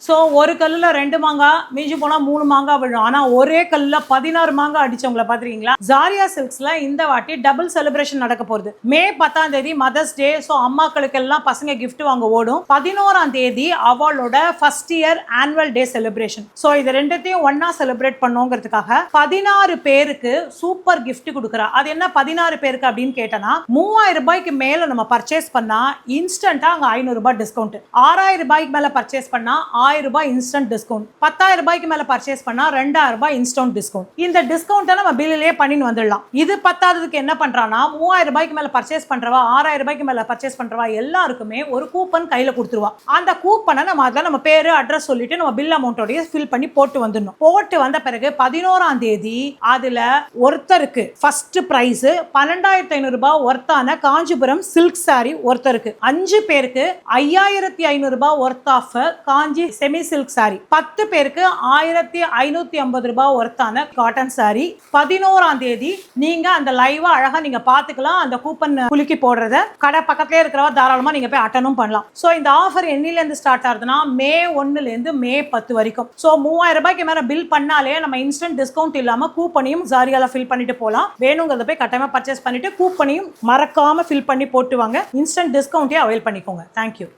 So ஒரு கல்லில் 2 மாங்காய் மிஞ்சி போனால் 3 மாங்காய் விழும். ஆனால் ஒரே கல்லில் 16 மாங்காய் அடிச்சவங்களை பார்த்துருக்கீங்களா? ஜாரியா சில்க்ஸில் இந்த வாட்டி டபுள் செலிப்ரேஷன் நடக்க போகுது. மே 10 மதர்ஸ் டே. ஸோ அம்மாக்களுக்கு எல்லாம் பசங்க கிஃப்ட் வாங்க ஓடும். 11 அவளோட first year annual day celebration. So இது ரெண்டுத்தையும் ஒன்னா செலிப்ரேட் பண்ணோங்கிறதுக்காக 16 பேருக்கு சூப்பர் கிஃப்ட் கொடுக்குறா. அது என்ன 16 பேருக்கு அப்படின்னு கேட்டனா, 3000 ரூபாய்க்கு மேல நம்ம பர்ச்சேஸ் பண்ணா இன்ஸ்டன்டா அங்க 500 ரூபாய் டிஸ்கவுண்ட். 6000 ரூபாய்க்கு மேல பர்ச்சேஸ் பண்ணா 1000 ரூபாய் இன்ஸ்டன்ட் டிஸ்கவுண்ட். 10000 ரூபாய்க்கு மேல பர்ச்சேஸ் பண்ணா 2000 ரூபாய் இன்ஸ்டன்ட் டிஸ்கவுண்ட். இந்த டிஸ்கவுண்ட்டை நம்ம பில்லிலே பண்ணிட்டு வந்துடலாம். இது பத்தாததுக்கு என்ன பண்றானா, 3000 ரூபாய்க்கு மேல பர்ச்சேஸ் பண்றவா, 6000 ரூபாய்க்கு மேல பர்ச்சேஸ் பண்றவா எல்லாருக்குமே ஒரு கூப்பன் கையில கொடுத்துருவா. அந்த கூப்பனை நம்ம பேரு அட்ரஸ் சொல்லிட்டு நம்ம பில் அமௌண்டோட ஃபில் பண்ணி போட்டு வந்துடணும். போட்டு வந்த பிறகு 11 அதுல ஒருத்தருக்கு ஃபர்ஸ்ட் பிரைஸ் 12500 ரூபாய் ஒர்த்தான காஞ்சிபுரம் சில்க் சாரி ஒருத்தருக்கு. 5 பேருக்கு 5500 ரூபாய் worth of Kanchi semi silk sari. 10 பேருக்கு 1550 ரூபாய் ஒர்த்தான காட்டன் சாரி. 11 நீங்க அந்த லைவா அழகா நீங்க பாத்துக்கலாம். அந்த கூப்பன் குலுக்கி போடுறத கடை பக்கத்திலே இருக்கிறவா தாராளமா நீங்க போய் அட்டனும் பண்ணலாம். சோ இந்த ஆஃபர் என்னில இருந்து ஸ்டார்ட் ஆகுதுன்னா மே 1 இருந்து மே 10 வரைக்கும். சோ 3000 ரூபாய்க்கு மேல பில் பண்ணாலே நம்ம இன்ஸ்டன்ட் டிஸ்கவுண்ட் இல்லாம கூப்பனையும் ஜாரியால ஃபில் பண்ணிட்டு போலாம். வேணுங்கிறத போய் கட்டாயமா பர்ச்சேஸ் பண்ணிட்டு கூப்பனையும் மறக்காம ஃபில் பண்ணி போட்டு வாங்க. இன்ஸ்டன்ட் டிஸ்கவுண்ட்டே அவைல் பண்ணிக்கோங்க. தேங்க்யூ.